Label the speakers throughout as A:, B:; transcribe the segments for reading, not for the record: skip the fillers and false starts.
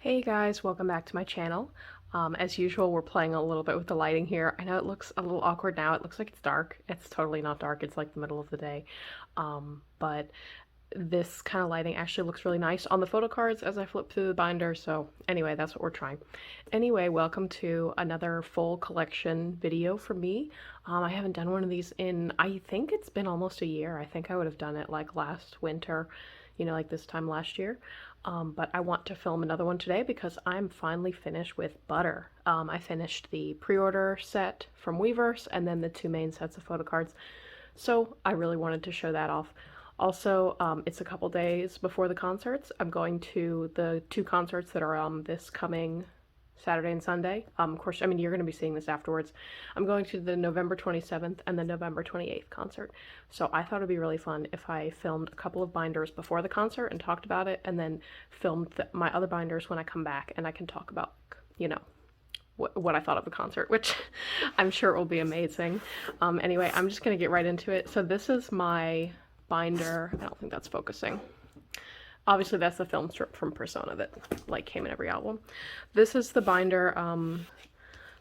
A: Hey guys, welcome back to my channel. As usual, we're playing a little bit with the lighting here. I know it looks a little awkward now. It looks like it's dark. It's totally not dark. It's like the middle of the day. But this kind of lighting actually looks really nice on the Photocards as I flip through the binder. So anyway, that's what we're trying. Anyway, welcome to another full collection video for me. I haven't done one of these in, I think it's been almost a year. I think I would have done it like last winter, like this time last year. But I want to film another one today because I'm finally finished with Butter. I finished the pre-order set from Weverse and then the two main sets of Photocards. So I really wanted to show that off. Also, it's a couple days before the concerts. I'm going to the two concerts that are this coming Saturday and Sunday. Of course, I mean, you're going to be seeing this afterwards. I'm going to the November 27th and the November 28th concert. So I thought it'd be really fun if I filmed a couple of binders before the concert and talked about it, and then filmed my other binders when I come back and I can talk about, what I thought of the concert, which I'm sure will be amazing. Anyway, I'm just going to get right into it. So this is my binder. I don't think that's focusing. Obviously, that's the film strip from Persona that like came in every album. This is the binder,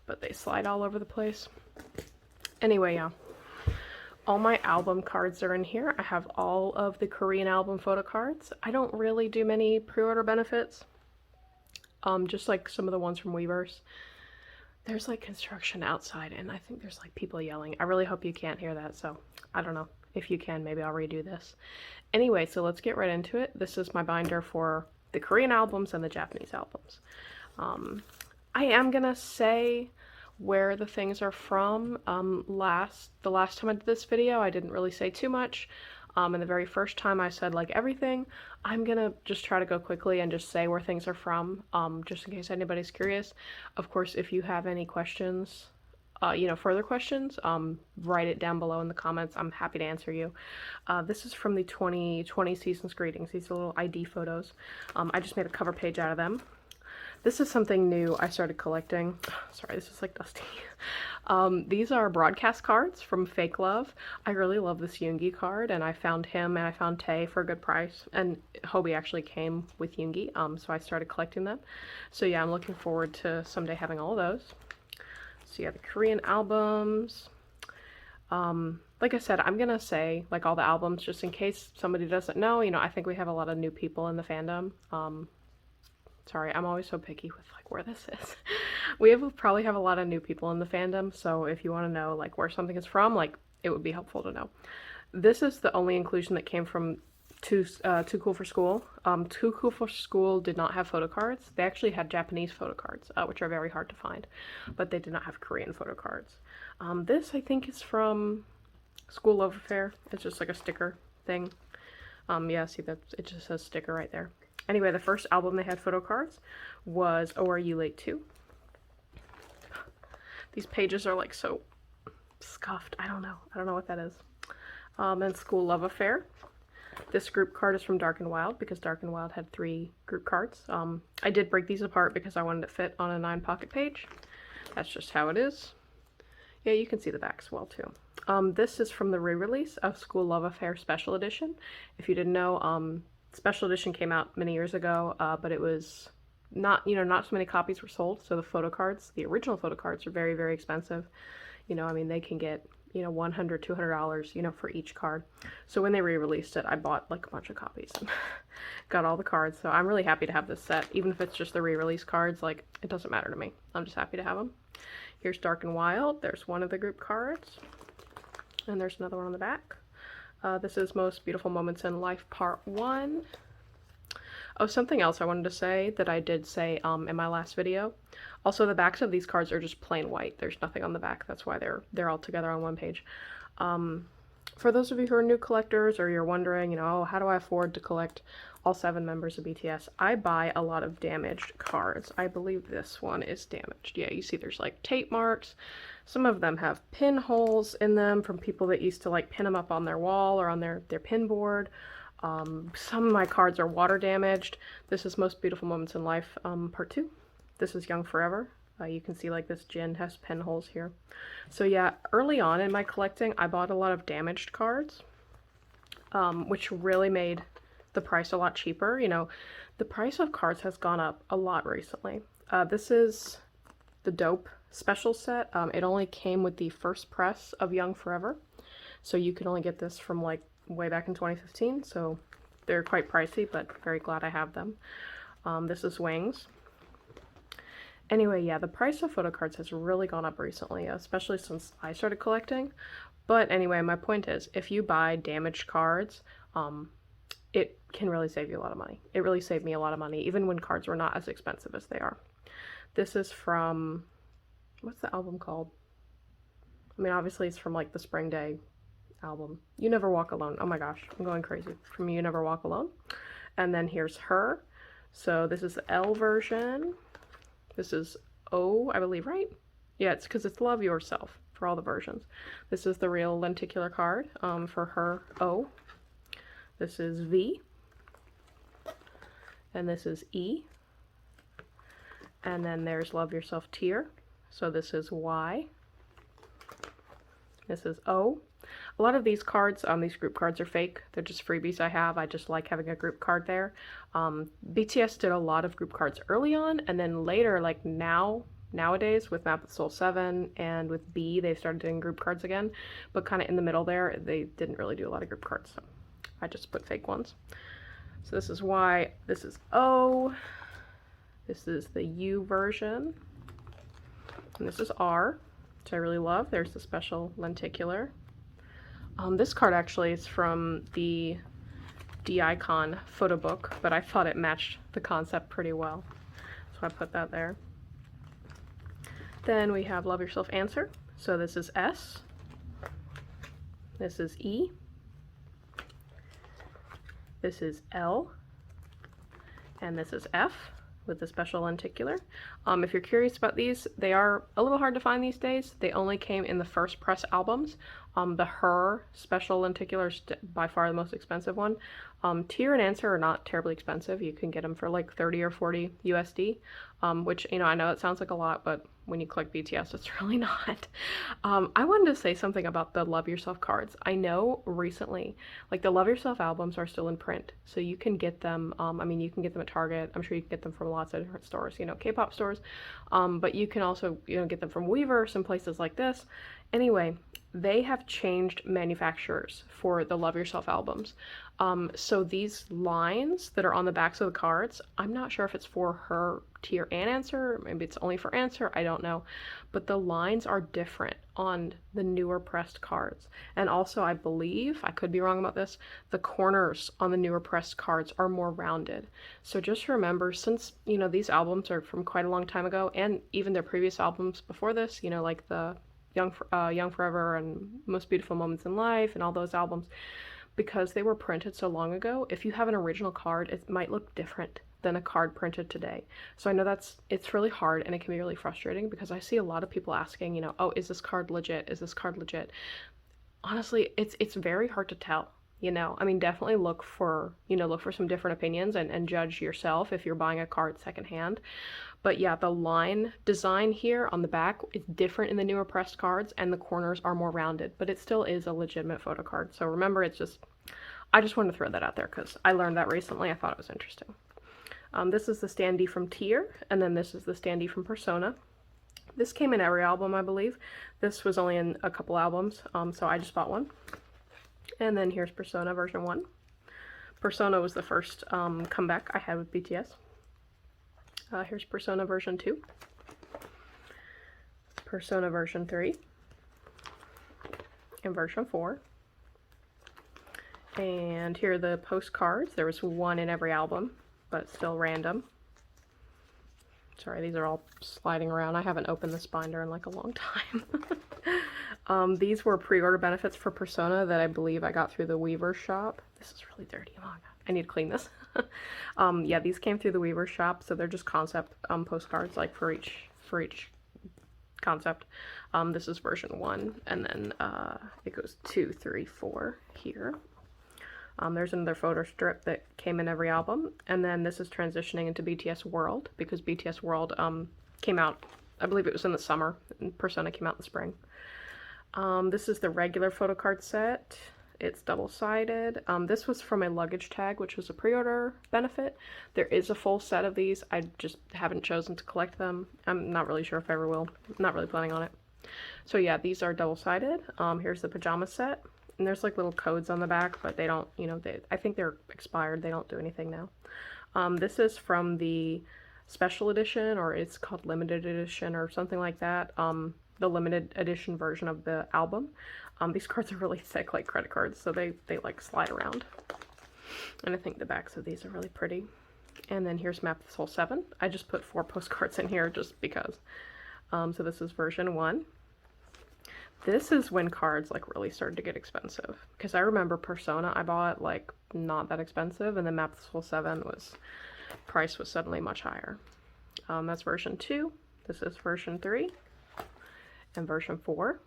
A: but they slide all over the place. Anyway, yeah. All my album cards are in here. I have all of the Korean album photo cards. I don't really do many pre-order benefits. Just like some of the ones from Weverse. There's like construction outside and I think there's like people yelling. I really hope you can't hear that, so I don't know. If you can, maybe I'll redo this. Anyway, so let's get right into it. This is my binder for the Korean albums and the Japanese albums. I am gonna say where the things are from. The last time I did this video, I didn't really say too much. And the very first time I said like everything. I'm gonna just try to go quickly and just say where things are from, just in case anybody's curious. Of course, if you have any questions, further questions, write it down below in the comments. I'm happy to answer you. This is from the 2020 Season's Greetings. These are little ID photos. I just made a cover page out of them. This is something new I started collecting. Sorry, this is like dusty. These are broadcast cards from Fake Love. I really love this Yoongi card, and I found him and I found Tae for a good price. And Hobie actually came with Yoongi, so I started collecting them. So yeah, I'm looking forward to someday having all of those. So yeah, the Korean albums. Like I said, I'm gonna say like all the albums just in case somebody doesn't know. I think we have a lot of new people in the fandom. Sorry, I'm always so picky with like where this is. We probably have a lot of new people in the fandom, so if you want to know like where something is from, like it would be helpful to know. This is the only inclusion that came from Too Cool for School. Too Cool for School did not have photo cards. They actually had Japanese photo cards, which are very hard to find, but they did not have Korean photo cards. This I think is from School Love Affair. It's just like a sticker thing. Yeah, see that it just says sticker right there. Anyway, the first album they had photo cards was Oh Are You Late Too? These pages are like so scuffed. I don't know what that is. And School Love Affair. This group card is from Dark and Wild because Dark and Wild had 3 group cards. I did break these apart because I wanted it to fit on a 9-pocket page. That's just how it is. Yeah, you can see the back as well too. This is from the re-release of School Love Affair Special Edition. If you didn't know, Special Edition came out many years ago, but it was not so many copies were sold, so the photo cards, the original photo cards, are very, very expensive. I mean, they can get, $100, $200, for each card. So when they re-released it, I bought like a bunch of copies and got all the cards. So I'm really happy to have this set, even if it's just the re-release cards. Like, it doesn't matter to me. I'm just happy to have them. Here's Dark and Wild. There's one of the group cards, and there's another one on the back. This is Most Beautiful Moments in Life Part 1. Oh, something else I wanted to say that I did say in my last video. Also, the backs of these cards are just plain white. There's nothing on the back. That's why they're all together on one page. For those of you who are new collectors, or you're wondering, oh, how do I afford to collect all 7 members of BTS? I buy a lot of damaged cards. I believe this one is damaged. Yeah, you see there's like tape marks. Some of them have pinholes in them from people that used to like pin them up on their wall or on their pin board. Some of my cards are water damaged. This is Most Beautiful Moments in Life, Part 2. This is Young Forever. You can see like this Jin has pinholes here. So yeah, early on in my collecting, I bought a lot of damaged cards, which really made the price a lot cheaper. You know, the price of cards has gone up a lot recently. This is the Dope special set. It only came with the first press of Young Forever, so you can only get this from like way back in 2015, so they're quite pricey, but very glad I have them. This is Wings. Anyway, yeah, the price of Photocards has really gone up recently, especially since I started collecting. But anyway, my point is, if you buy damaged cards, it can really save you a lot of money. It really saved me a lot of money, even when cards were not as expensive as they are. This is from, what's the album called? I mean, obviously it's from like the Spring Day album. You Never Walk Alone. Oh my gosh, I'm going crazy. From You Never Walk Alone. And then here's Her. So this is the L version. This is O, I believe, right? Yeah, it's because it's Love Yourself for all the versions. This is the real lenticular card for Her, O. This is V. And this is E. And then there's Love Yourself Tear. So this is Y. This is O. A lot of these cards, these group cards are fake. They're just freebies I have. I just like having a group card there. BTS did a lot of group cards early on, and then later, like nowadays, with Map of the Soul 7 and with B, they've started doing group cards again. But kind of in the middle there, they didn't really do a lot of group cards, so I just put fake ones. So this is Y. This is O. This is the U version. And this is R, which I really love. There's the special lenticular. This card actually is from the D-Icon photo book, but I thought it matched the concept pretty well, so I put that there. Then we have Love Yourself Answer. So this is S. This is E. This is L. And this is F with the special lenticular. If you're curious about these, they are a little hard to find these days. They only came in the first press albums. The Her special lenticular is by far the most expensive one. Tear and Answer are not terribly expensive. You can get them for like 30 or 40 USD, which, you know, I know it sounds like a lot, but when you collect BTS, it's really not. I wanted to say something about the Love Yourself cards. I know recently, like the Love Yourself albums are still in print, so you can get them, I mean, you can get them at Target. I'm sure you can get them from lots of different stores, you know, K-pop stores, but you can also, you know, get them from Weaver, some places like this. Anyway, they have changed manufacturers for the Love Yourself albums. So these lines that are on the backs of the cards, I'm not sure if it's for Her, Tear, and Answer, maybe it's only for Answer, I don't know. But the lines are different on the newer pressed cards. And also, I believe, I could be wrong about this, the corners on the newer pressed cards are more rounded. So just remember, since, you know, these albums are from quite a long time ago, and even their previous albums before this, you know, like the Young Forever and Most Beautiful Moments in Life and all those albums, because they were printed so long ago, if you have an original card, it might look different than a card printed today. So I know it's really hard and it can be really frustrating because I see a lot of people asking, you know, oh, is this card legit? Is this card legit? Honestly, it's very hard to tell. You know, I mean, definitely look for some different opinions and judge yourself if you're buying a card secondhand. But yeah, the line design here on the back is different in the newer pressed cards, and the corners are more rounded, but it still is a legitimate photo card. So remember, I just wanted to throw that out there because I learned that recently. I thought it was interesting. This is the standee from Tear, and then this is the standee from Persona. This came in every album, I believe. This was only in a couple albums, so I just bought one. And then here's Persona version 1. Persona was the first comeback I had with BTS. Here's Persona version 2. Persona version 3. And version 4. And here are the postcards. There was one in every album, but still random. Sorry, these are all sliding around. I haven't opened this binder in like a long time. These were pre-order benefits for Persona that I believe I got through the Weaver shop. This is really dirty. Oh my god, I need to clean this. Yeah, these came through the Weaver shop, so they're just concept postcards, like for each concept. This is version 1, and then it goes 2, 3, 4 here. There's another photo strip that came in every album, and then this is transitioning into BTS World, because BTS World came out, I believe it was in the summer, and Persona came out in the spring. This is the regular photo card set, It's double-sided. This was from a luggage tag, which was a pre-order benefit. There is a full set of these. I just haven't chosen to collect them. I'm not really sure if I ever will. I'm not really planning on it. So yeah, these are double-sided. Here's the pajama set. And there's like little codes on the back, but they don't, you know, I think they're expired. They don't do anything now. This is from the special edition, or it's called limited edition or something like that. The limited edition version of the album. These cards are really thick, like credit cards, so they like slide around. And I think the backs of these are really pretty. And then here's Map This Whole 7. I just put 4 postcards in here just because. So this is version 1. This is when cards like really started to get expensive. Because I remember Persona I bought like not that expensive, and then Map This Whole 7 price was suddenly much higher. That's version 2. This is version 3. And version 4.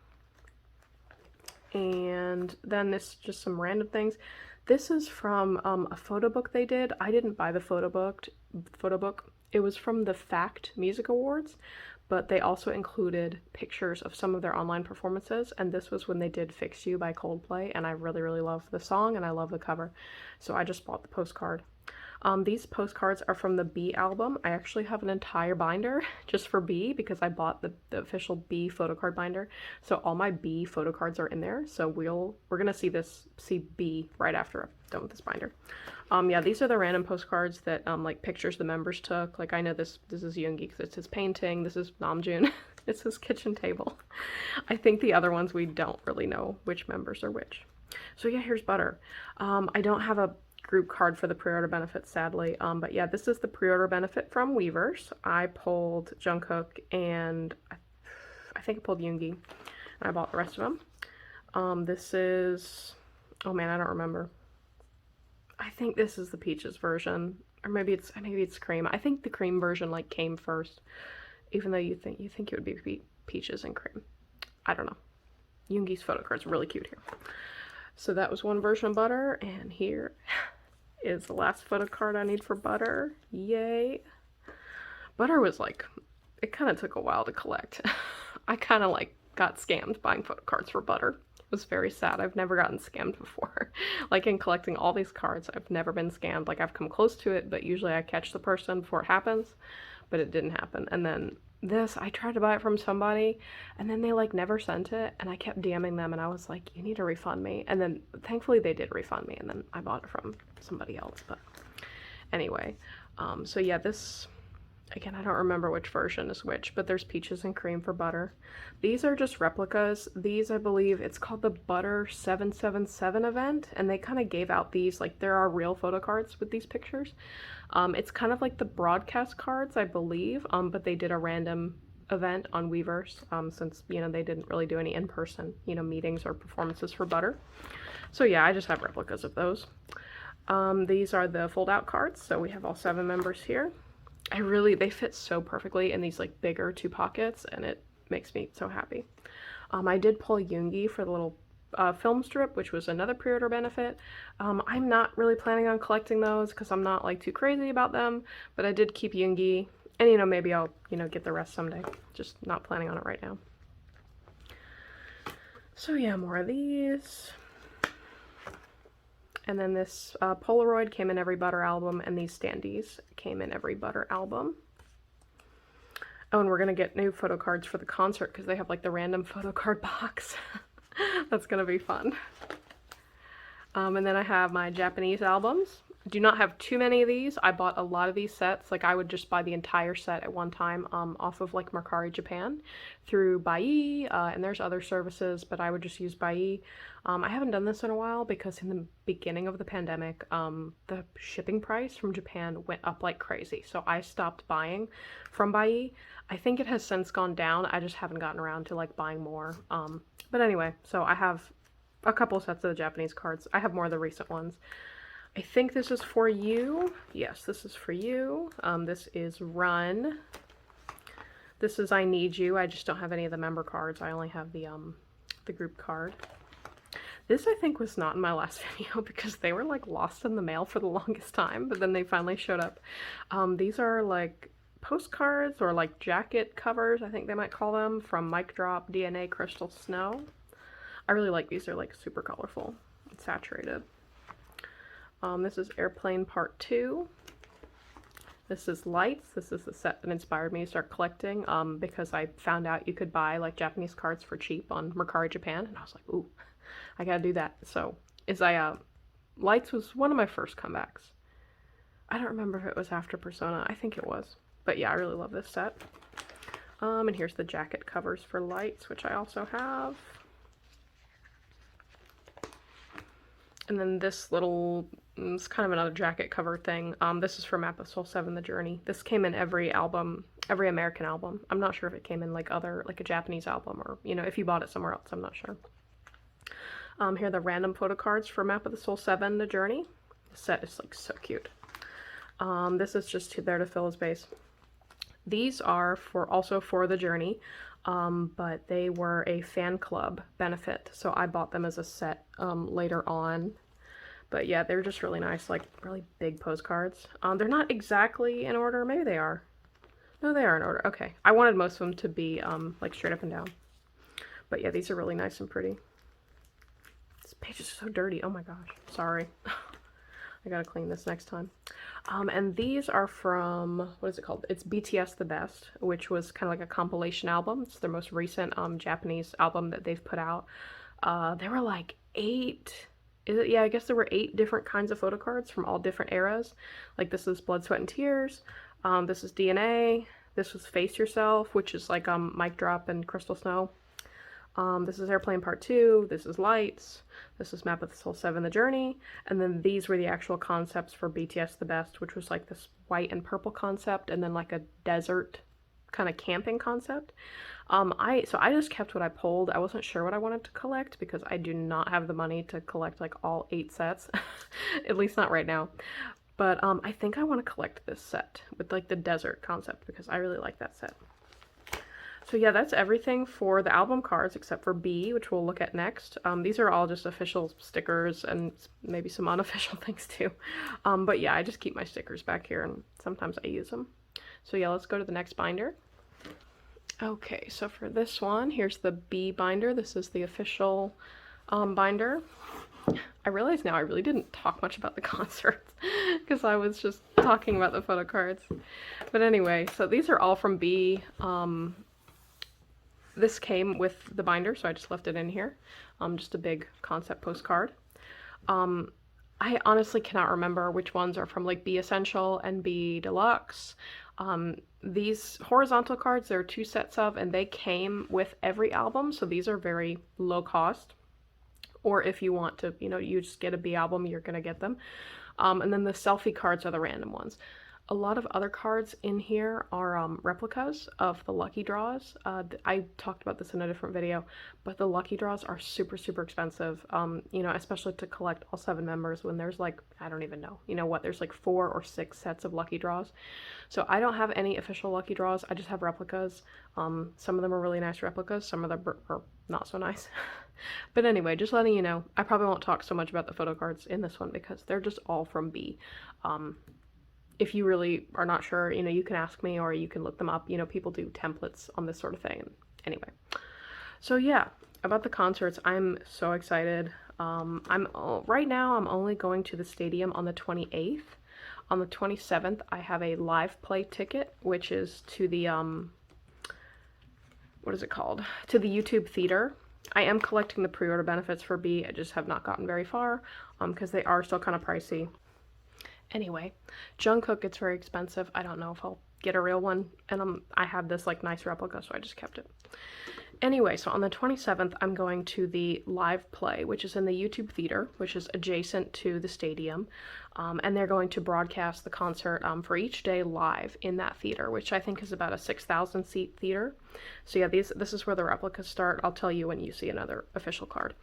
A: And then this just some random things. This is from a photo book they did. I didn't buy the photo book. It was from the Fact Music Awards, but they also included pictures of some of their online performances, and this was when they did Fix You by Coldplay, and I really, really love the song, and I love the cover, so I just bought the postcard. These postcards are from the B album. I actually have an entire binder just for B because I bought the official B photocard binder. So all my B photocards are in there. So we're gonna see B right after I'm done with this binder. Yeah, these are the random postcards that like pictures the members took. Like I know this is Yoongi because it's his painting. This is Namjoon. It's his kitchen table. I think the other ones we don't really know which members are which. So yeah, here's Butter. I don't have a group card for the pre-order benefit, sadly, but yeah, this is the pre-order benefit from Weverse. I pulled Jungkook and I think I pulled Yoongi, and I bought the rest of them. This is, oh man, I don't remember. I think this is the Peaches version, or maybe it's Cream. I think the Cream version like came first, even though you think it would be Peaches and Cream. I don't know. Yoongi's photo card's really cute here. So that was one version of Butter, and here is the last photo card I need for Butter. Yay. Butter was like, it kind of took a while to collect. I kind of like got scammed buying photo cards for Butter. It was very sad. I've never gotten scammed before. Like in collecting all these cards, I've never been scammed. Like I've come close to it, but usually I catch the person before it happens, but it didn't happen. And then this, I tried to buy it from somebody, and then they like never sent it, and I kept DMing them, and I was like, you need to refund me. And then thankfully they did refund me, and then I bought it from somebody else. But anyway, so yeah, this, again, I don't remember which version is which, but there's Peaches and Cream for Butter. These are just replicas. These, I believe, it's called the Butter 777 event, and they kind of gave out these, like there are real photo cards with these pictures. It's kind of like the broadcast cards, I believe, but they did a random event on Weverse, since, you know, they didn't really do any in-person, you know, meetings or performances for Butter. So yeah, I just have replicas of those. These are the fold-out cards, so we have all 7 members here. They fit so perfectly in these like bigger 2 pockets, and it makes me so happy. I did pull Yoongi for the little film strip, which was another pre-order benefit. I'm not really planning on collecting those because I'm not like too crazy about them, but I did keep Yoongi, and you know, maybe I'll, you know, get the rest someday. Just not planning on it right now. So yeah, more of these. And then this Polaroid came in every Butter album, and these standees came in every Butter album. Oh, and we're gonna get new photo cards for the concert because they have like the random photo card box. That's gonna be fun. And then I have my Japanese albums. I do not have too many of these. I bought a lot of these sets. Like I would just buy the entire set at one time off of like Mercari Japan through Bai, and there's other services, but I would just use Bai. I haven't done this in a while because in the beginning of the pandemic, the shipping price from Japan went up like crazy. So I stopped buying from Bai. I think it has since gone down. I just haven't gotten around to like buying more. But anyway, so I have a couple sets of the Japanese cards. I have more of the recent ones. I think this is for you. Yes, this is for you. This is Run. This is I Need You. I just don't have any of the member cards. I only have the group card. This I think was not in my last video because they were like lost in the mail for the longest time, but then they finally showed up. These are like postcards or like jacket covers, I think they might call them, from Mic Drop, DNA, Crystal Snow. I really like these. They're like super colorful. saturated. This is Airplane Part 2. This is Lights. This is the set that inspired me to start collecting because I found out you could buy like Japanese cards for cheap on Mercari Japan, and I was like, ooh, I gotta do that. So Lights was one of my first comebacks. I don't remember if it was after Persona. I think it was. But yeah, I really love this set. And here's the jacket covers for Lights, which I also have. And then this little, it's kind of another jacket cover thing. This is for Map of Soul 7 The Journey. This came in every album, every American album. I'm not sure if it came in like a Japanese album or, you know, if you bought it somewhere else, I'm not sure. Here are the random photo cards for Map of the Soul 7 The Journey. The set is like so cute. This is just there to fill his base. These are also for The Journey, but they were a fan club benefit, so I bought them as a set later on. But yeah, they're just really nice, like really big postcards. They're not exactly in order. Maybe they are. No, they are in order. Okay. I wanted most of them to be like straight up and down. But yeah, these are really nice and pretty. This page is so dirty. Oh my gosh. Sorry. I gotta clean this next time. And these are from, what is it called? It's BTS The Best, which was kind of like a compilation album. It's their most recent Japanese album that they've put out. There were like 8, yeah, I guess there were 8 different kinds of photo cards from all different eras. Like this is Blood, Sweat, and Tears. This is DNA. This was Face Yourself, which is like Mic Drop and Crystal Snow. This is Airplane Part 2, this is Lights, this is Map of the Soul 7 The Journey, and then these were the actual concepts for BTS The Best, which was like this white and purple concept, and then like a desert kind of camping concept. So I just kept what I pulled. I wasn't sure what I wanted to collect because I do not have the money to collect like all 8 sets, at least not right now. But I think I want to collect this set with like the desert concept because I really like that set. So yeah, that's everything for the album cards except for B, which we'll look at next. These are all just official stickers and maybe some unofficial things too. But yeah, I just keep my stickers back here and sometimes I use them. So yeah, let's go to the next binder. Okay, so for this one, here's the B binder. This is the official binder. I realize now I really didn't talk much about the concerts because I was just talking about the photo cards. But anyway, so these are all from B. This came with the binder, so I just left it in here. Just a big concept postcard. I honestly cannot remember which ones are from like B Essential and B Deluxe. These horizontal cards, there are 2 sets of, and they came with every album, so these are very low cost. Or if you want to, you know, you just get a B album, you're gonna get them. And then the selfie cards are the random ones. A lot of other cards in here are replicas of the lucky draws. I talked about this in a different video, but the lucky draws are super, super expensive, you know, especially to collect all 7 members when there's like, I don't even know, you know what, there's like 4 or 6 sets of lucky draws. So I don't have any official lucky draws, I just have replicas. Some of them are really nice replicas, some of them are not so nice. But anyway, just letting you know, I probably won't talk so much about the photo cards in this one because they're just all from B. If you really are not sure, you know, you can ask me or you can look them up. You know, people do templates on this sort of thing. Anyway, so yeah, about the concerts, I'm so excited. Right now, I'm only going to the stadium on the 28th. On the 27th, I have a live play ticket, which is to the, what is it called? To the YouTube Theater. I am collecting the pre-order benefits for B. I just have not gotten very far because they are still kind of pricey. Anyway, Jungkook gets very expensive. I don't know if I'll get a real one, and I have this like nice replica, so I just kept it. Anyway, so on the 27th, I'm going to the live play, which is in the YouTube Theater, which is adjacent to the stadium, and they're going to broadcast the concert for each day live in that theater, which I think is about a 6,000 seat theater. So yeah, this is where the replicas start. I'll tell you when you see another official card.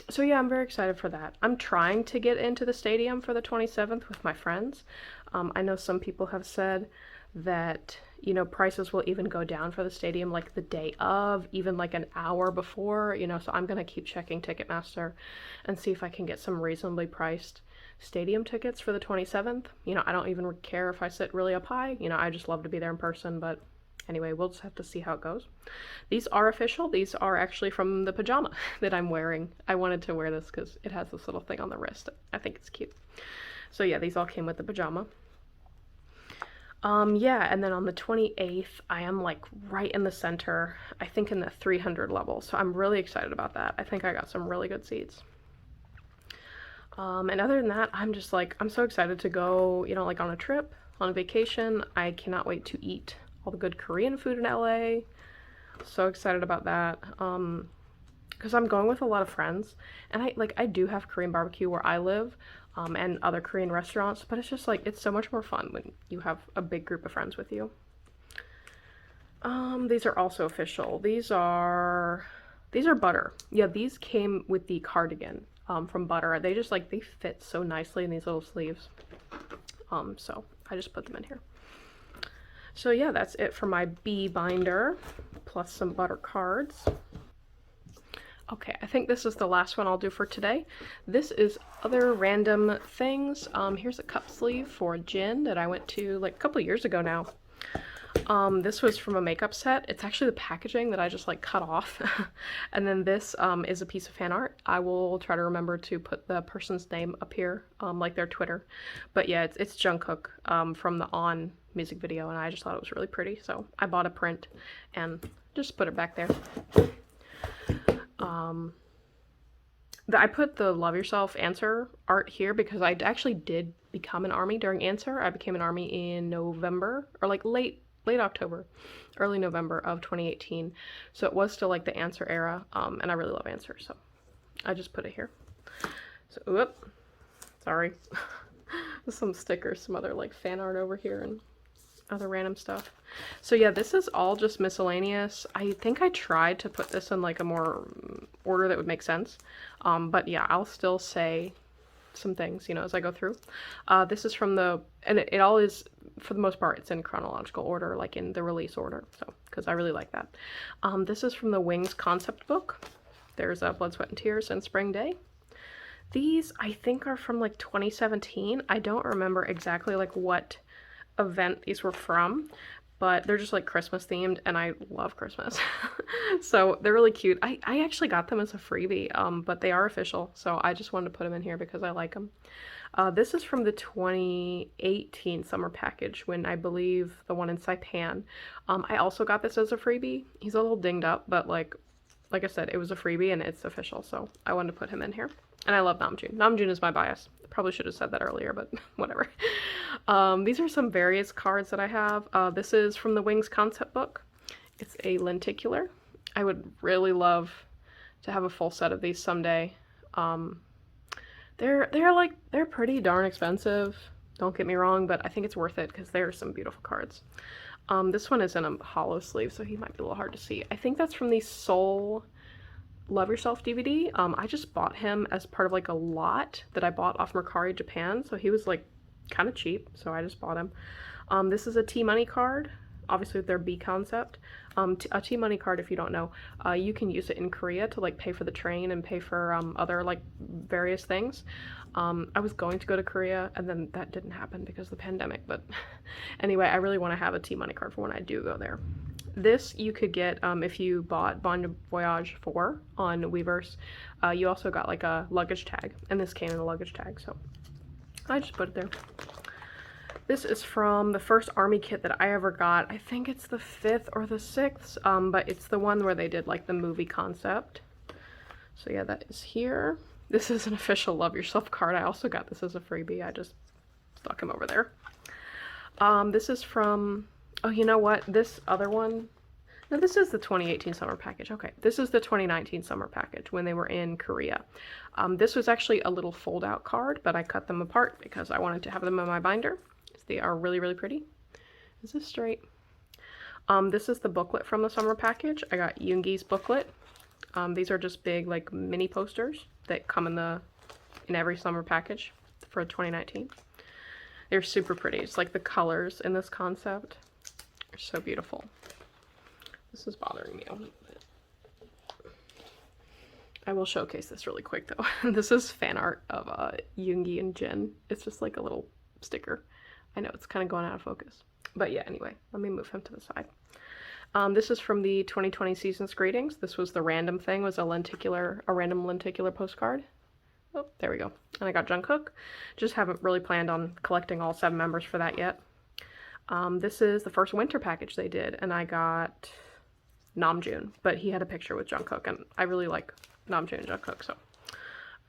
A: So yeah, I'm very excited for that. I'm trying to get into the stadium for the 27th with my friends. I know some people have said that, you know, prices will even go down for the stadium like the day of, even like an hour before, you know, so I'm going to keep checking Ticketmaster and see if I can get some reasonably priced stadium tickets for the 27th. You know, I don't even care if I sit really up high, you know, I just love to be there in person, but anyway, we'll just have to see how it goes. These are official. These are actually from the pajama that I'm wearing. I wanted to wear this because it has this little thing on the wrist. I think it's cute. So yeah, these all came with the pajama. Yeah, and then on the 28th, I am like right in the center, I think in the 300 level, so I'm really excited about that. I think I got some really good seats. And other than that, I'm just like, I'm so excited to go, you know, like on a trip, on a vacation. I cannot wait to eat all the good Korean food in LA. So excited about that. Because I'm going with a lot of friends, and I do have Korean barbecue where I live, and other Korean restaurants, but it's just like, it's so much more fun when you have a big group of friends with you. These are also official. These are Butter. Yeah, these came with the cardigan, from Butter. They just like, they fit so nicely in these little sleeves. So I just put them in here. So yeah, that's it for my B binder, plus some Butter cards. Okay, I think this is the last one I'll do for today. This is other random things. Here's a cup sleeve for Jin that I went to like a couple years ago now. This was from a makeup set. It's actually the packaging that I just like cut off. And then this is a piece of fan art. I will try to remember to put the person's name up here, like their Twitter. But yeah, it's Jungkook from the On music video, and I just thought it was really pretty. So I bought a print and just put it back there. I put the Love Yourself Answer art here because I actually did become an ARMY during Answer. I became an ARMY in November, or like late October, early November of 2018. So it was still like the Answer era, and I really love Answer, so I just put it here. So, whoop, sorry. Some stickers, some other like fan art over here, and other random stuff. So yeah, this is all just miscellaneous. I think I tried to put this in like a more order that would make sense. But yeah, I'll still say some things, you know, as I go through. This is from the, and it all is, for the most part, it's in chronological order, like in the release order, so, because I really like that. This is from the Wings concept book. There's Blood, Sweat, and Tears and Spring Day. These, I think, are from like 2017. I don't remember exactly like what event these were from, but they're just like Christmas themed, and I love Christmas. So they're really cute. I actually got them as a freebie, but they are official, so I just wanted to put them in here because I like them. This is from the 2018 summer package, when I believe the one in Saipan. I also got this as a freebie. He's a little dinged up, but like I said, it was a freebie and it's official, so I wanted to put him in here. And I love Namjoon. Namjoon is my bias. Probably should have said that earlier, but whatever. These are some various cards that I have. This is from the Wings concept book. It's a lenticular. I would really love to have a full set of these someday. They're pretty darn expensive. Don't get me wrong, but I think it's worth it because there are some beautiful cards. This one is in a hollow sleeve, so he might be a little hard to see. I think that's from the Soul Love Yourself DVD. I just bought him as part of like a lot that I bought off Mercari Japan, so he was like kind of cheap, so I just bought him. This is a T-Money card, obviously with their B concept. A T-Money card, if you don't know, you can use it in Korea to like pay for the train and pay for other like various things. I was going to go to Korea, and then that didn't happen because of the pandemic, but anyway, I really want to have a T-Money card for when I do go there. This you could get if you bought Bon Voyage 4 on Weverse. You also got like a luggage tag, and this came in a luggage tag, so I just put it there. This is from the first ARMY kit that I ever got. I think it's the 5th or the 6th, but it's the one where they did like the movie concept. So yeah, that is here. This is an official Love Yourself card. I also got this as a freebie. I just stuck him over there. This is from, oh, you know what? This other one, no, this is the 2018 summer package. Okay, this is the 2019 summer package when they were in Korea. This was actually a little fold-out card, but I cut them apart because I wanted to have them in my binder. They are really, really pretty. Is this straight? This is the booklet from the summer package. I got Yoongi's booklet. These are just big, like, mini posters that come in every summer package for 2019. They're super pretty. It's like the colors in this concept are so beautiful. This is bothering me a little bit. I will showcase this really quick though. This is fan art of Yoongi and Jin. It's just like a little sticker. I know it's kind of going out of focus. But yeah, anyway, let me move him to the side. This is from the 2020 Season's Greetings. This was the random thing, was a random lenticular postcard. Oh, there we go. And I got Jungkook. Just haven't really planned on collecting all 7 members for that yet. This is the first winter package they did, and I got Namjoon, but he had a picture with Jungkook, and I really like Namjoon and Jungkook, so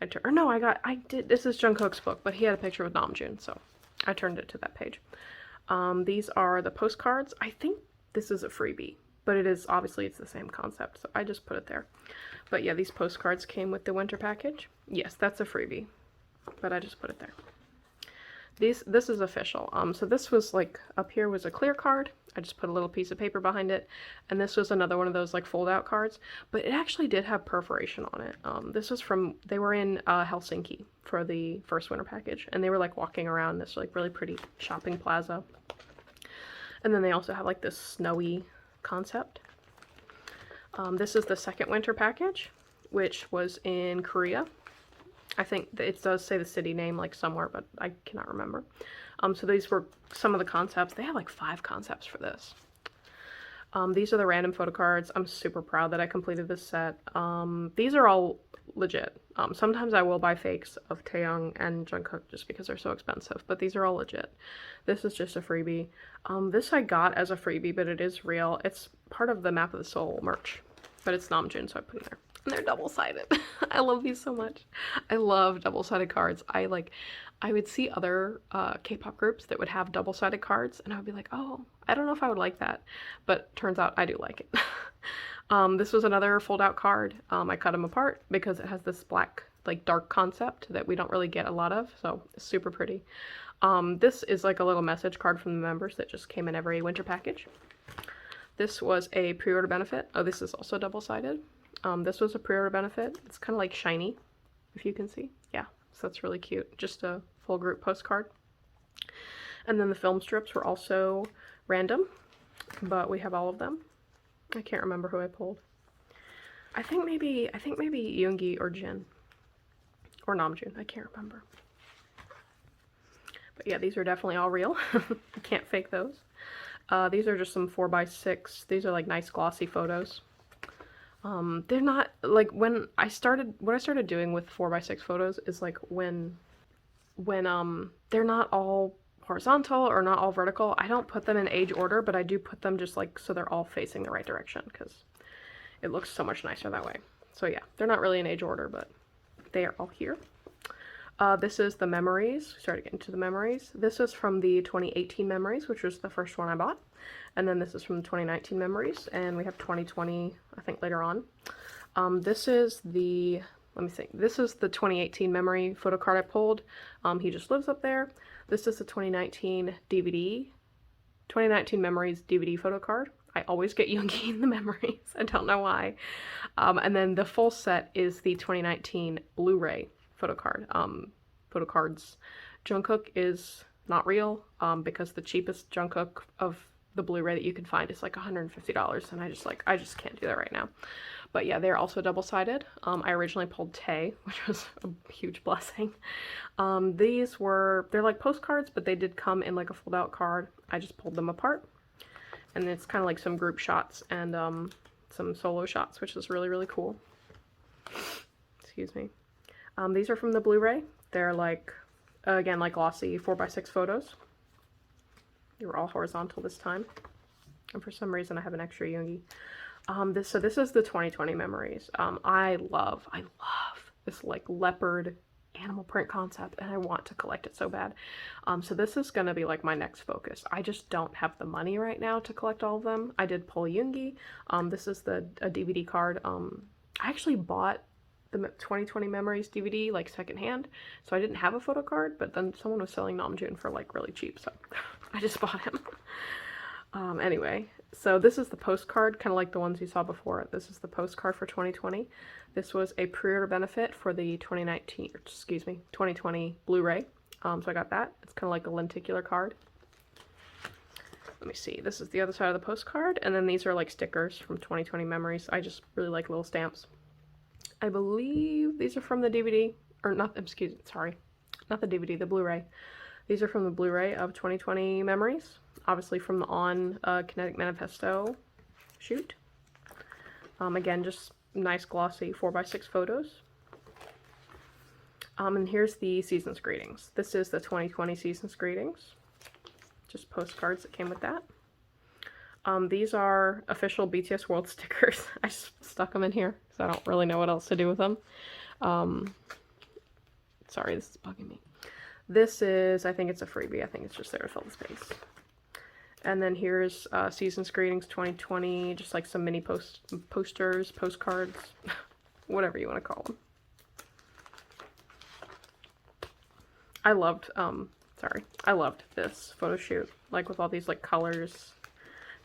A: this is Jungkook's book, but he had a picture with Namjoon, so I turned it to that page. These are the postcards. I think this is a freebie, but obviously it's the same concept, so I just put it there. But yeah, these postcards came with the winter package. Yes, that's a freebie, but I just put it there. This is official. So this was like, up here was a clear card. I just put a little piece of paper behind it, and this was another one of those like fold out cards, but it actually did have perforation on it. This was they were in Helsinki for the first winter package, and they were like walking around this like really pretty shopping plaza. And then they also have like this snowy concept. This is the second winter package, which was in Korea. I think it does say the city name like somewhere, but I cannot remember. So these were some of the concepts. They had like 5 concepts for this. These are the random photo cards. I'm super proud that I completed this set. These are all legit. Sometimes I will buy fakes of Taeyong and Jungkook just because they're so expensive, but these are all legit. This is just a freebie. This I got as a freebie, but it is real. It's part of the Map of the Soul merch, but it's Namjoon, so I put it there. And they're double-sided. I love these so much. I love double-sided cards. I would see other K-pop groups that would have double-sided cards, and I would be like, oh, I don't know if I would like that, but turns out I do like it. This was another fold-out card. I cut them apart because it has this black, like, dark concept that we don't really get a lot of, so it's super pretty. This is like a little message card from the members that just came in every winter package. This was a pre-order benefit. Oh, this is also double-sided. This was a pre-order benefit. It's kind of like shiny, if you can see. Yeah, so that's really cute. Just a full group postcard. And then the film strips were also random, but we have all of them. I can't remember who I pulled. I think maybe Yoongi or Jin or Namjoon. I can't remember. But yeah, these are definitely all real. You can't fake those. These are just some 4x6. These are like nice glossy photos. They're not like what I started doing with 4x6 photos is like when they're not all horizontal or not all vertical, I don't put them in age order, but I do put them just like so they're all facing the right direction because it looks so much nicer that way. So yeah, they're not really in age order, but they are all here. This is the memories. We started getting to the memories. This is from the 2018 memories, which was the first one I bought. And then this is from the 2019 memories, and we have 2020, I think, later on. This is the, let me think, this is the 2018 memory photo card I pulled. He just lives up there. This is the 2019 memories DVD photo card. I always get Yoongi in the memories. I don't know why. And then the full set is the 2019 Blu-ray photo card. Photocards. Jungkook is not real because the cheapest Jungkook of the Blu-ray that you can find is like $150, and I just can't do that right now. But yeah, they're also double-sided. I originally pulled Tae, which was a huge blessing. They're like postcards, but they did come in like a fold-out card. I just pulled them apart, and it's kind of like some group shots and some solo shots, which is really, really cool. Excuse me. These are from the Blu-ray. They're like, again, like glossy 4x6 photos. They were all horizontal this time. And for some reason I have an extra Yoongi. So this is the 2020 memories. I love this like leopard animal print concept, and I want to collect it so bad. So this is gonna be like my next focus. I just don't have the money right now to collect all of them. I did pull Yoongi. This is a DVD card. I actually bought the 2020 memories DVD like secondhand, so I didn't have a photo card, but then someone was selling Namjoon for like really cheap, so I just bought him. Anyway, so this is the postcard, kind of like the ones you saw before. This is the postcard for 2020. This was a pre-order benefit for the 2020 Blu-ray. So I got that. It's kind of like a lenticular card. Let me see. This is the other side of the postcard, and then these are like stickers from 2020 memories. I just really like little stamps. I believe these are from the DVD, or not, excuse me, sorry, not the DVD, the Blu-ray. These are from the Blu-ray of 2020 memories, obviously from the Kinetic Manifesto shoot. Again, just nice glossy 4x6 photos. And here's the Season's Greetings. This is the 2020 Season's Greetings. Just postcards that came with that. These are official BTS World stickers. I just stuck them in here because I don't really know what else to do with them. Sorry, this is bugging me. This is, I think it's a freebie. I think it's just there to fill the space. And then here's Season's Greetings 2020, just like some mini posters, postcards, whatever you want to call them. I loved, I loved this photo shoot, like with all these like colors.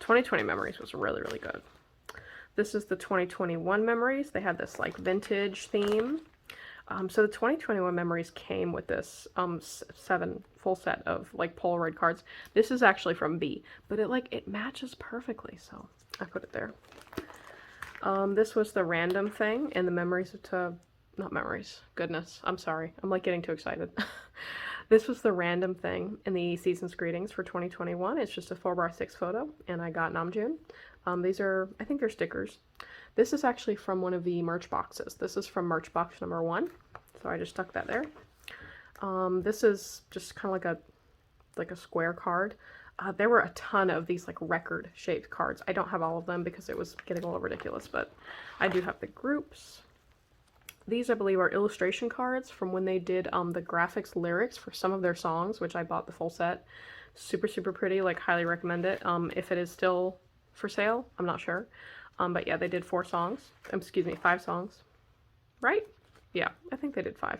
A: 2020 Memories was really, really good. This is the 2021 Memories. They had this like vintage theme. So the 2021 Memories came with this 7 full set of like Polaroid cards. This is actually from B, but it matches perfectly, so I put it there. This was the random thing in the Memories of not Memories. Goodness, I'm sorry. I'm like getting too excited. This was the random thing in the Season's Greetings for 2021. It's just a 4x6 photo, and I got Namjoon. These are, I think they're stickers. This is actually from one of the merch boxes. This is from merch box number 1, so I just stuck that there. This is just kind of like a square card. There were a ton of these like record shaped cards. I don't have all of them because it was getting a little ridiculous, but I do have the groups. These, I believe, are illustration cards from when they did the graphics lyrics for some of their songs, which I bought the full set. Super, super pretty, like highly recommend it. If it is still for sale, I'm not sure. But yeah, they did 4 songs. Excuse me, 5 songs. Right? Yeah, I think they did 5.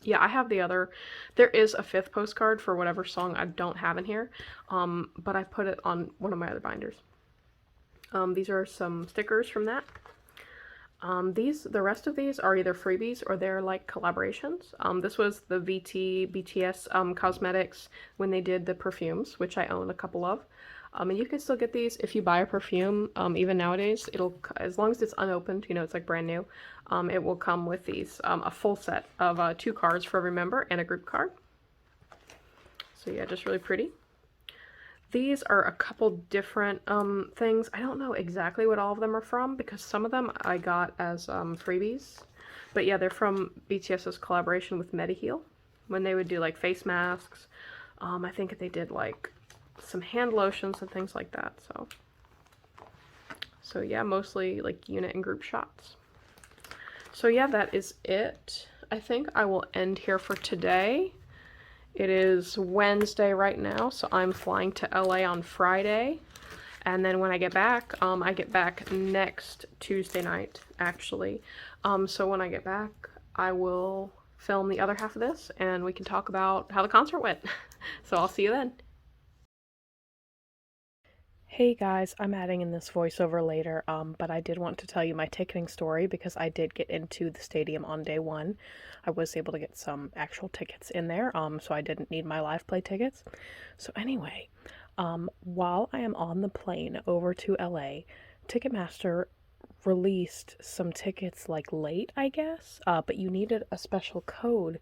A: Yeah, I have the other. There is a 5th postcard for whatever song I don't have in here. But I put it on one of my other binders. These are some stickers from that. The rest of these are either freebies or they're like collaborations. This was the BTS Cosmetics when they did the perfumes, which I own a couple of. And you can still get these if you buy a perfume, even nowadays. As long as it's unopened, you know, it's like brand new, it will come with these, a full set of 2 cards for every member and a group card. So yeah, just really pretty. These are a couple different things. I don't know exactly what all of them are from because some of them I got as freebies. But yeah, they're from BTS's collaboration with Mediheal when they would do like face masks. I think they did like some hand lotions and things like that. So yeah, mostly like unit and group shots. So yeah, that is it. I think I will end here for today. It is Wednesday right now, so I'm flying to LA on Friday. And then when I get back next Tuesday night, actually. So when I get back, I will film the other half of this, and we can talk about how the concert went. So I'll see you then. Hey guys, I'm adding in this voiceover later, but I did want to tell you my ticketing story because I did get into the stadium on day 1. I was able to get some actual tickets in there, so I didn't need my live play tickets. So anyway, while I am on the plane over to LA, Ticketmaster released some tickets like late, I guess, but you needed a special code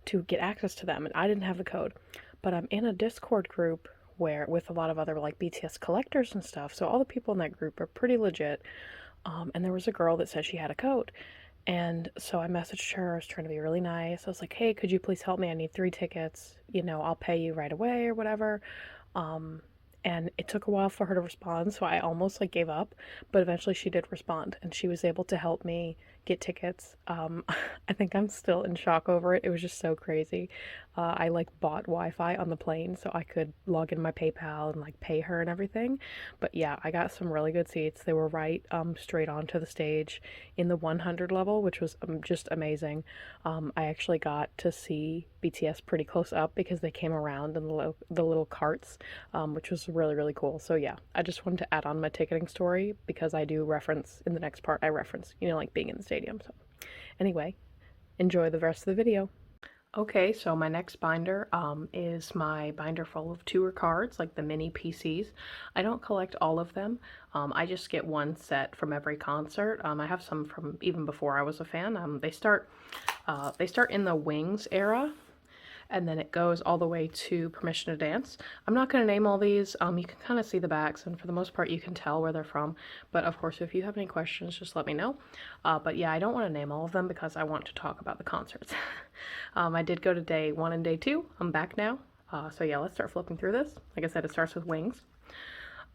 A: to get access to them, and I didn't have the code. But I'm in a Discord group with a lot of other like BTS collectors and stuff, so all the people in that group are pretty legit. And there was a girl that said she had a code, and so I messaged her. I was trying to be really nice. I was like, hey, could you please help me? I need 3 tickets, you know, I'll pay you right away or whatever. And it took a while for her to respond, so I almost like gave up, but eventually she did respond and she was able to help me get tickets. I think I'm still in shock over it. It was just so crazy. I like bought Wi-Fi on the plane so I could log in my PayPal and like pay her and everything. But yeah, I got some really good seats. They were right straight onto the stage in the 100 level, which was just amazing. I actually got to see BTS pretty close up because they came around in the little carts, which was really, really cool. So yeah, I just wanted to add on my ticketing story because I do reference, in the next part, I reference, you know, like being in the stadium. So anyway, enjoy the rest of the video. Okay, so my next binder is my binder full of tour cards, like the mini PCs. I don't collect all of them. I just get 1 set from every concert. I have some from even before I was a fan. They start in the Wings era. and then it goes all the way to Permission to Dance. I'm not going to name all these. You can kind of see the backs, and for the most part you can tell where they're from, but of course if you have any questions, just let me know. But yeah, I don't want to name all of them because I want to talk about the concerts. I did go to day 1 and day 2. I'm back now. So yeah, let's start flipping through this. Like I said, it starts with Wings.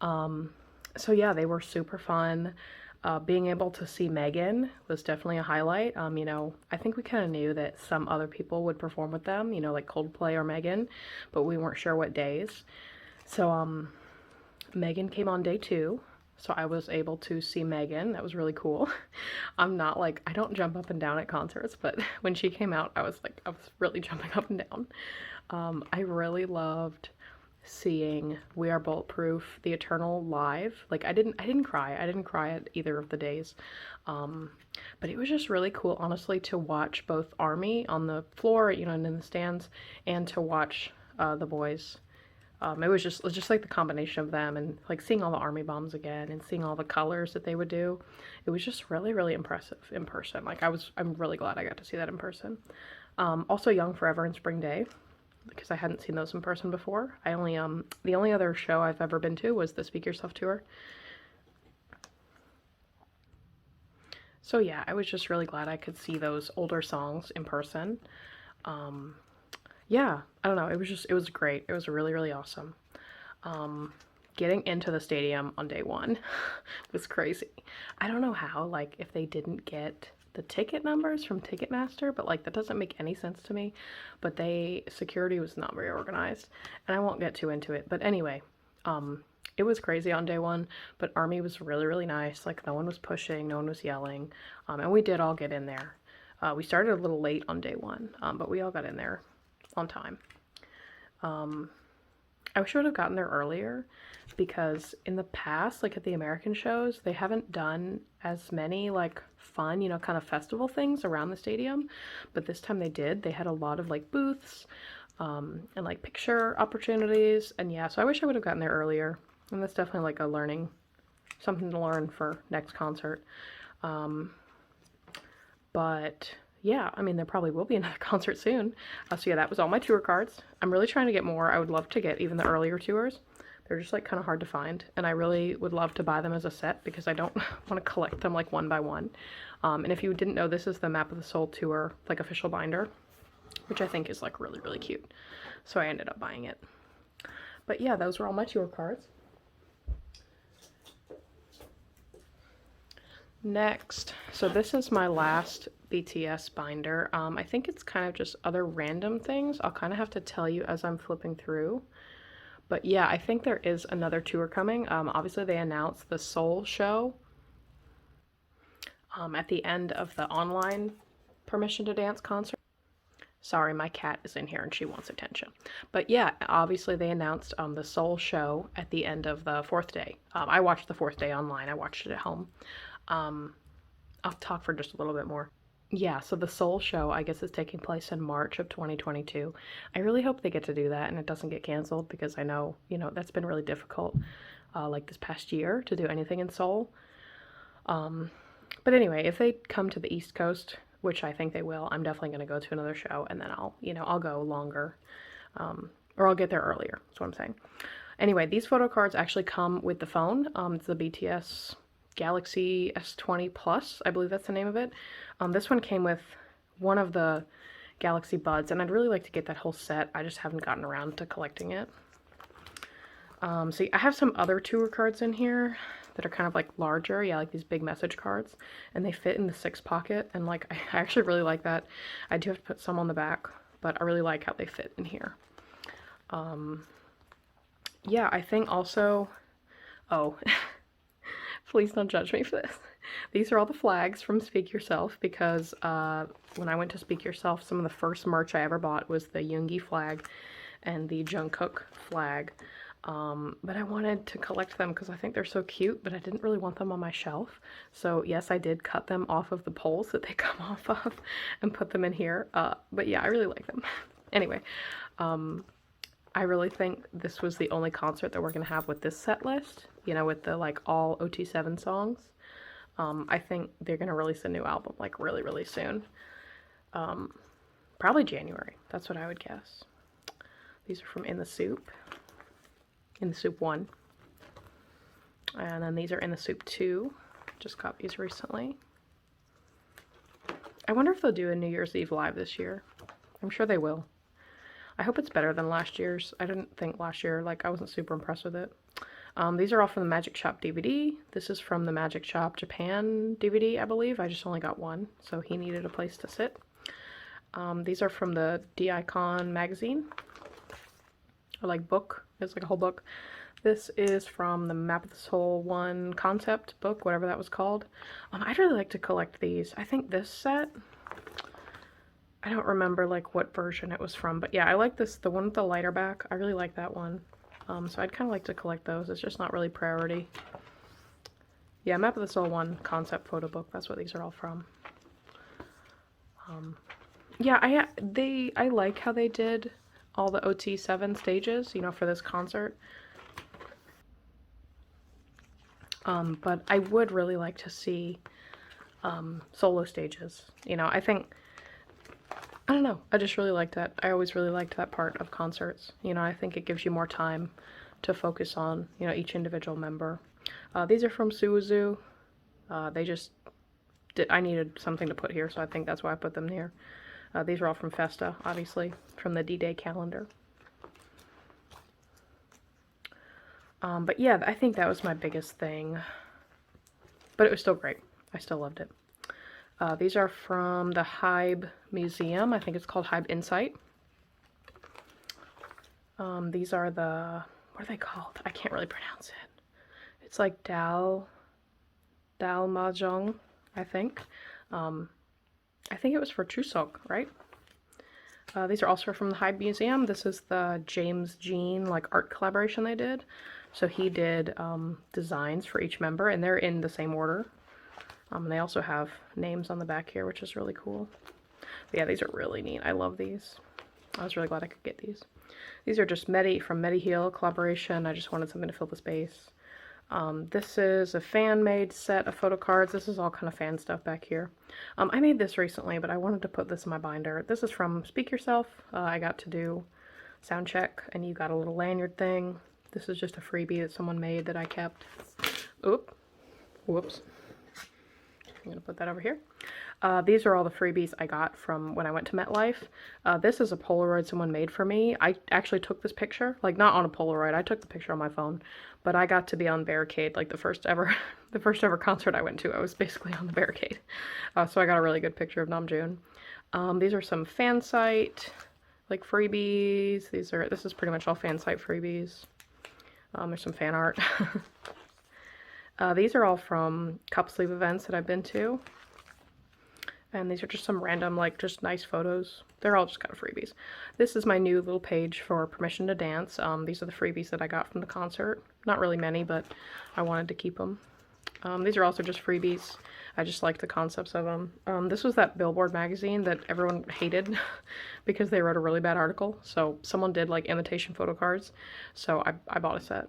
A: So yeah, they were super fun. Being able to see Megan was definitely a highlight. You know, I think we kind of knew that some other people would perform with them, you know, like Coldplay or Megan, but we weren't sure what days. So Megan came on day 2, so I was able to see Megan. That was really cool. I'm not like, I don't jump up and down at concerts, but when she came out, I was really jumping up and down. I really loved seeing We Are Bulletproof, The Eternal live. Like I didn't cry. I didn't cry at either of the days. But it was just really cool, honestly, to watch both ARMY on the floor, you know, and in the stands, and to watch the boys. It was just like the combination of them, and like seeing all the ARMY bombs again and seeing all the colors that they would do. It was just really, really impressive in person. Like I'm really glad I got to see that in person. Also Young Forever and Spring Day, because I hadn't seen those in person before. I only the only other show I've ever been to was the Speak Yourself tour. So yeah, I was just really glad I could see those older songs in person. Yeah, I don't know, it was great. It was really, really awesome. Getting into the stadium on day 1 was crazy. I don't know how, like, if they didn't get the ticket numbers from Ticketmaster, but like that doesn't make any sense to me. But security was not very organized, and I won't get too into it. But anyway, it was crazy on day 1, but ARMY was really, really nice. Like no one was pushing, no one was yelling, and we did all get in there. We started a little late on day 1, but we all got in there on time. I wish I would have gotten there earlier, because in the past, like at the American shows, they haven't done as many like fun, you know, kind of festival things around the stadium, but this time they did. They had a lot of like booths and like picture opportunities, and yeah, so I wish I would have gotten there earlier, and that's definitely like something to learn for next concert. But yeah, I mean, there probably will be another concert soon. So yeah, that was all my tour cards. I'm really trying to get more. I would love to get even the earlier tours. They're just like kind of hard to find, and I really would love to buy them as a set because I don't want to collect them like one by one. And if you didn't know, this is the Map of the Soul tour, like official binder, which I think is like really, really cute. So I ended up buying it. But yeah, those were all my tour cards. Next, so this is my last BTS binder. I think it's kind of just other random things. I'll kind of have to tell you as I'm flipping through. But yeah, I think there is another tour coming. Obviously they announced the Seoul show at the end of the online Permission to Dance concert. Sorry, my cat is in here and she wants attention. But yeah, obviously they announced the Seoul show at the end of the 4th day. I watched the 4th day online. I watched it at home. I'll talk for just a little bit more. Yeah, so the Seoul show, I guess, is taking place in March of 2022. I really hope they get to do that and it doesn't get canceled, because I know, you know, that's been really difficult, like this past year, to do anything in Seoul. But anyway, if they come to the East Coast, which I think they will, I'm definitely going to go to another show, and then I'll go longer, or I'll get there earlier, that's what I'm saying. Anyway, these photo cards actually come with the phone. It's the BTS Galaxy S20 Plus, I believe that's the name of it. This one came with one of the Galaxy Buds, and I'd really like to get that whole set. I just haven't gotten around to collecting it. So I have some other tour cards in here that are kind of like larger, yeah, like these big message cards, and they fit in the 6 pocket, and like I actually really like that. I do have to put some on the back, but I really like how they fit in here. Yeah, I think also, oh, please don't judge me for this. These are all the flags from Speak Yourself, because when I went to Speak Yourself, some of the first merch I ever bought was the Yoongi flag and the Jungkook flag. But I wanted to collect them because I think they're so cute, but I didn't really want them on my shelf. So yes, I did cut them off of the poles that they come off of and put them in here. But yeah, I really like them. Anyway, I really think this was the only concert that we're going to have with this set list, you know, with the like all OT7 songs. I think they're going to release a new album like really, really soon. Probably January. That's what I would guess. These are from In the Soup 1. And then these are In the Soup 2. Just got these recently. I wonder if they'll do a New Year's Eve live this year. I'm sure they will. I hope it's better than last year's. I didn't think last year, like, I wasn't super impressed with it. These are all from the Magic Shop DVD. This is from the Magic Shop Japan DVD, I believe. I just only got one, so he needed a place to sit. These are from the D-Icon magazine, or like book. It's like a whole book. This is from the Map of the Soul 1 concept book, whatever that was called. I'd really like to collect these. I think this set, I don't remember like what version it was from, but yeah, I like this, the one with the lighter back. I really like that one. So I'd kind of like to collect those. It's just not really priority. Yeah, Map of the Soul 1 concept photo book. That's what these are all from. Yeah, I like how they did all the OT7 stages, you know, for this concert. But I would really like to see solo stages. You know, I don't know, I just really like that. I always really liked that part of concerts. You know, I think it gives you more time to focus on, you know, each individual member. These are from Suzu. They just did, I needed something to put here, so I think that's why I put them here. These are all from Festa, obviously, from the D-Day calendar. But yeah, I think that was my biggest thing. But it was still great. I still loved it. These are from the Hybe Museum. I think it's called Hybe Insight. These are the, what are they called? I can't really pronounce it. It's like Dal Mahjong, I think. I think it was for Chuseok, right? These are also from the Hybe Museum. This is the James Jean like art collaboration they did. So he did designs for each member, and they're in the same order. They also have names on the back here, which is really cool. But yeah, these are really neat. I love these. I was really glad I could get these. These are just from Mediheal collaboration. I just wanted something to fill the space. This is a fan-made set of photo cards. This is all kind of fan stuff back here. I made this recently, but I wanted to put this in my binder. This is from Speak Yourself. I got to do sound check, and you got a little lanyard thing. This is just a freebie that someone made that I kept. Oop. Whoops. I'm gonna put that over here. These are all the freebies I got from when I went to MetLife. This is a Polaroid someone made for me. I actually took this picture, like not on a Polaroid, I took the picture on my phone, but I got to be on Barricade, like the first ever concert I went to, I was basically on the Barricade. So I got a really good picture of Namjoon. These are some fan site, like freebies. This is pretty much all fan site freebies. There's some fan art. These are all from cup sleeve events that I've been to. And these are just some random, like, just nice photos. They're all just kind of freebies. This is my new little page for Permission to Dance. These are the freebies that I got from the concert. Not really many, but I wanted to keep them. These are also just freebies. I just like the concepts of them. This was that Billboard magazine that everyone hated because they wrote a really bad article. So someone did, like, imitation photo cards. So I bought a set.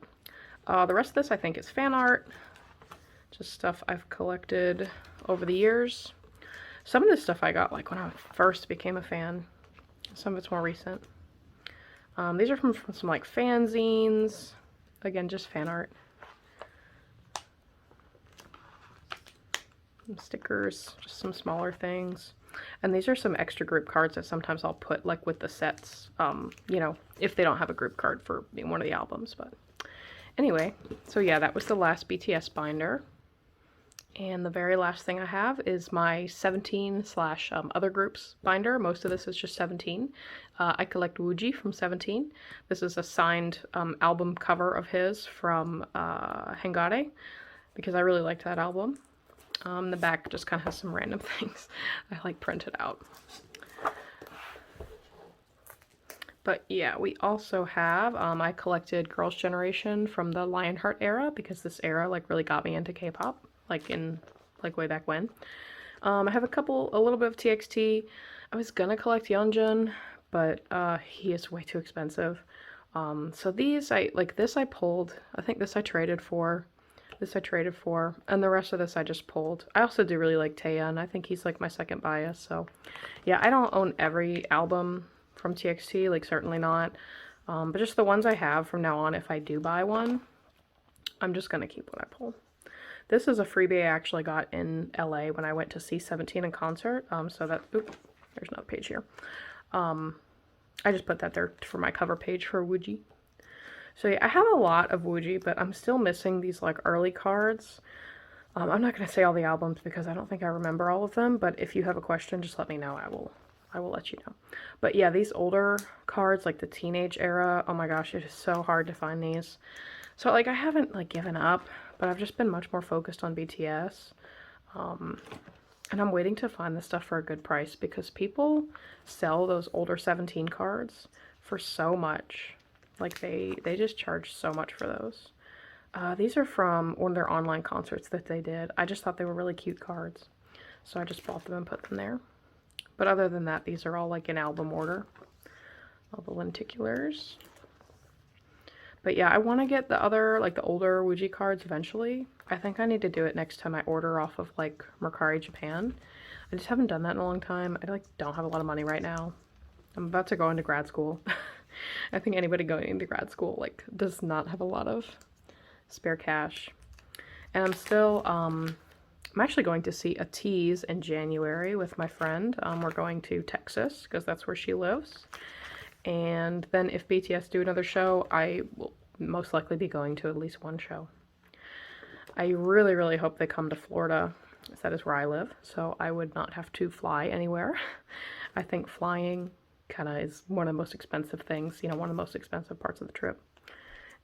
A: The rest of this, I think, is fan art. Just stuff I've collected over the years. Some of this stuff I got like when I first became a fan. Some of it's more recent. These are from some like fanzines. Again, just fan art. Some stickers, just some smaller things. And these are some extra group cards that sometimes I'll put like with the sets, you know, if they don't have a group card for one of the albums. But anyway, so yeah, that was the last BTS binder. And the very last thing I have is my 17 / other groups binder. Most of this is just 17. I collect Wooji from 17. This is a signed album cover of his from Hangare, because I really liked that album. The back just kind of has some random things I like printed out. But yeah, we also have, I collected Girls' Generation from the Lionheart era, because this era like really got me into K-pop. Like way back when. I have a little bit of TXT. I was gonna collect Yeonjun, but he is way too expensive. So these, I pulled, I think this I traded for This I traded for, and the rest of this I just pulled. I also do really like Taya, and I think he's like my second bias, so yeah, I don't own every album from TXT, like certainly not, but just the ones I have from now on, if I do buy one, I'm just gonna keep what I pull. This is a freebie I actually got in LA when I went to see 17 in concert, so that, oop, there's another page here. I just put that there for my cover page for Wooji. So yeah, I have a lot of Wooji, but I'm still missing these like early cards. I'm not going to say all the albums because I don't think I remember all of them, but if you have a question, just let me know. I will let you know. But yeah, these older cards, like the teenage era, oh my gosh, it is so hard to find these. So like I haven't like given up, but I've just been much more focused on BTS. And I'm waiting to find this stuff for a good price because people sell those older 17 cards for so much. Like they just charge so much for those. These are from one of their online concerts that they did. I just thought they were really cute cards, so I just bought them and put them there. But other than that, these are all like in album order, all the lenticulars. But yeah, I want to get the other, like the older Wooji cards eventually. I think I need to do it next time I order off of like Mercari Japan. I just haven't done that in a long time. I like don't have a lot of money right now. I'm about to go into grad school. I think anybody going into grad school like does not have a lot of spare cash. And I'm still, I'm actually going to see a tease in January with my friend. We're going to Texas because that's where she lives. And then if BTS do another show, I will most likely be going to at least one show. I really, really hope they come to Florida, as that is where I live, so I would not have to fly anywhere. I think flying kind of is one of the most expensive things, you know, one of the most expensive parts of the trip.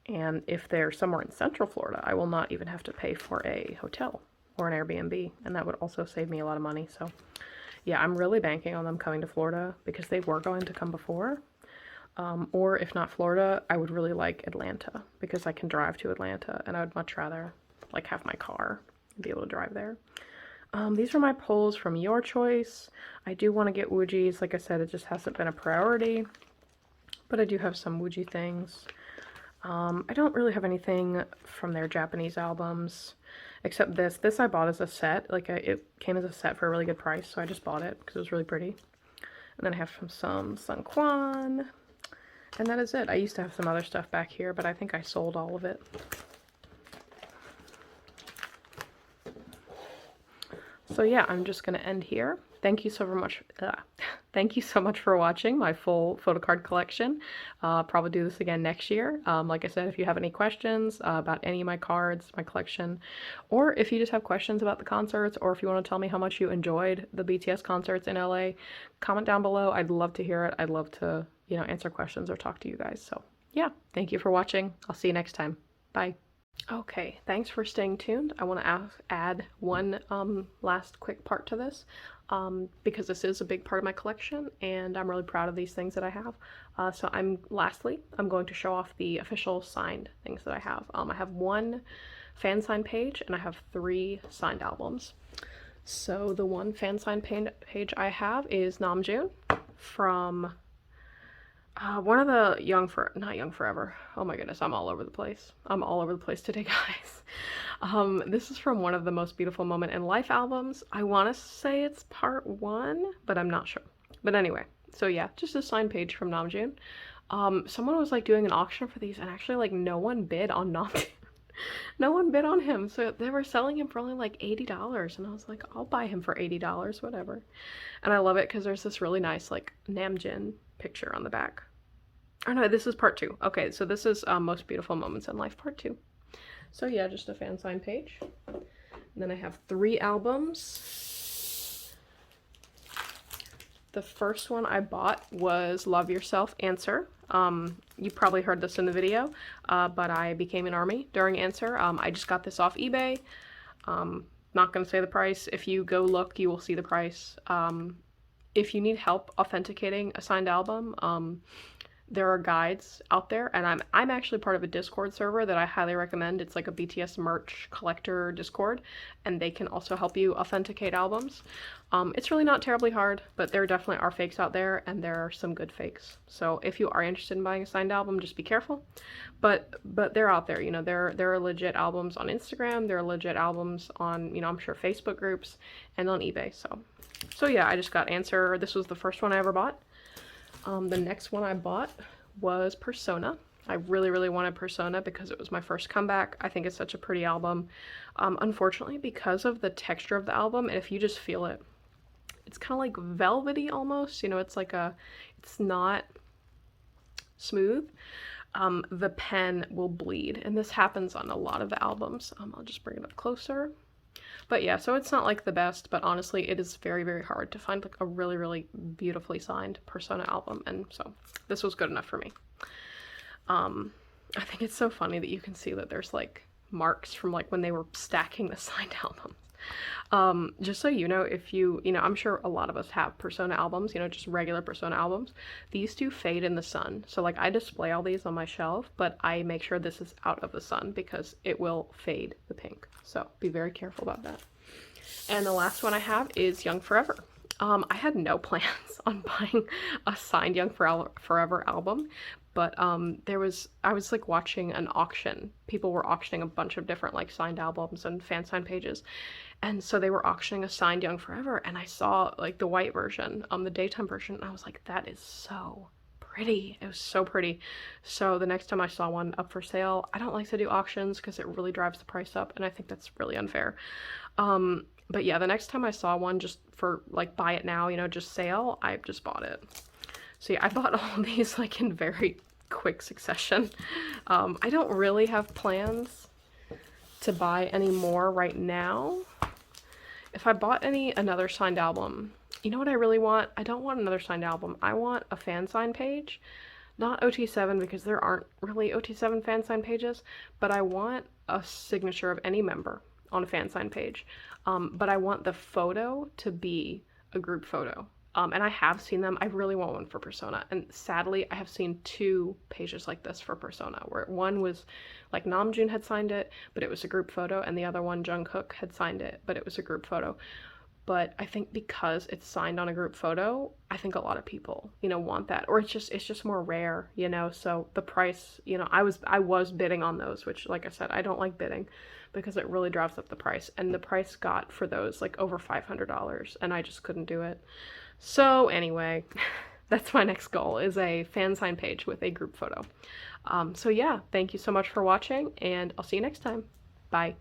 A: And if they're somewhere in Central Florida, I will not even have to pay for a hotel or an Airbnb, and that would also save me a lot of money. So yeah, I'm really banking on them coming to Florida because they were going to come before. Or if not Florida, I would really like Atlanta because I can drive to Atlanta, and I would much rather like have my car and be able to drive there. These are my pulls from your choice. I do want to get Woojis. Like I said, it just hasn't been a priority, but I do have some Wooji things. I don't really have anything from their Japanese albums except this. This I bought as a set. Like it came as a set for a really good price, so I just bought it because it was really pretty. And then I have some Sun Quan. And that is it. I used to have some other stuff back here, but I think I sold all of it. So yeah, I'm just going to end here. Thank you so much. Thank you so much for watching my full photocard collection. Probably do this again next year. Like I said, if you have any questions about any of my cards, my collection, or if you just have questions about the concerts, or if you want to tell me how much you enjoyed the BTS concerts in LA, comment down below. I'd love to hear it. I'd love to, you know, answer questions or talk to you guys. So yeah, thank you for watching. I'll see you next time. Bye. Okay, thanks for staying tuned. I want to add one last quick part to this because this is a big part of my collection and I'm really proud of these things that I have. So lastly, I'm going to show off the official signed things that I have. I have one fan sign page and I have 3 signed albums. So the one fan sign page I have is Namjoon from one of the not Young Forever. Oh my goodness, I'm all over the place. I'm all over the place today, guys. This is from one of the Most Beautiful Moment in Life albums. I want to say it's part 1, but I'm not sure. But anyway, so yeah, just a signed page from Namjoon. Someone was like doing an auction for these and actually like no one bid on Namjoon. No one bid on him, so they were selling him for only like $80 and I was like, I'll buy him for $80, whatever. And I love it because there's this really nice like Namjoon picture on the back. Oh no, this is part 2. Okay, so this is Most Beautiful Moments in Life part 2. So yeah, just a fan sign page. And then I have 3 albums. The first one I bought was Love Yourself Answer. You probably heard this in the video, but I became an ARMY during Answer. I just got this off eBay. Not gonna say the price. If you go look, you will see the price. If you need help authenticating a signed album, there are guides out there, and I'm actually part of a Discord server that I highly recommend. It's like a BTS merch collector Discord, and they can also help you authenticate albums. It's really not terribly hard, but there definitely are fakes out there, and there are some good fakes. So if you are interested in buying a signed album, just be careful. But they're out there, you know, there are legit albums on Instagram, there are legit albums on, you know, I'm sure Facebook groups and on eBay. So yeah, I just got Answer. This was the first one I ever bought. The next one I bought was Persona. I really, really wanted Persona because it was my first comeback. I think it's such a pretty album. Unfortunately, because of the texture of the album, and if you just feel it, it's kind of like velvety almost, you know, it's like it's not smooth. The pen will bleed, and this happens on a lot of the albums. I'll just bring it up closer. But yeah, so it's not like the best, but honestly, it is very, very hard to find like a really, really beautifully signed Persona album, and so this was good enough for me. I think it's so funny that you can see that there's like marks from like when they were stacking the signed albums. Just so you know, if you know, I'm sure a lot of us have Persona albums, you know, just regular Persona albums. These do fade in the sun. So like I display all these on my shelf, but I make sure this is out of the sun because it will fade the pink. So be very careful about that. And the last one I have is Young Forever. I had no plans on buying a signed Young Forever album, but I was like watching an auction. People were auctioning a bunch of different like signed albums and Fansign pages. And so they were auctioning a signed Young Forever, and I saw like the white version, the daytime version, and I was like, that is so pretty. It was so pretty. So the next time I saw one up for sale, I don't like to do auctions because it really drives the price up, and I think that's really unfair. But yeah, the next time I saw one just for like buy it now, you know, just sale, I just bought it. So yeah, I bought all these like in very quick succession. I don't really have plans to buy any more right now. If I bought another signed album, you know what I really want? I don't want another signed album. I want a Fansign page. Not OT7 because there aren't really OT7 Fansign pages, but I want a signature of any member on a Fansign page. But I want the photo to be a group photo. And I have seen them. I really want one for Persona. And sadly, I have seen 2 pages like this for Persona, where one was like Namjoon had signed it, but it was a group photo, and the other one, Jungkook, had signed it, but it was a group photo. But I think because it's signed on a group photo, I think a lot of people, you know, want that. Or it's just more rare, you know, so the price, you know, I was bidding on those, which, like I said, I don't like bidding because it really drives up the price. And the price got for those like over $500, and I just couldn't do it. So anyway, that's my next goal, is a Fansign page with a group photo. So yeah, thank you so much for watching, and I'll see you next time. Bye.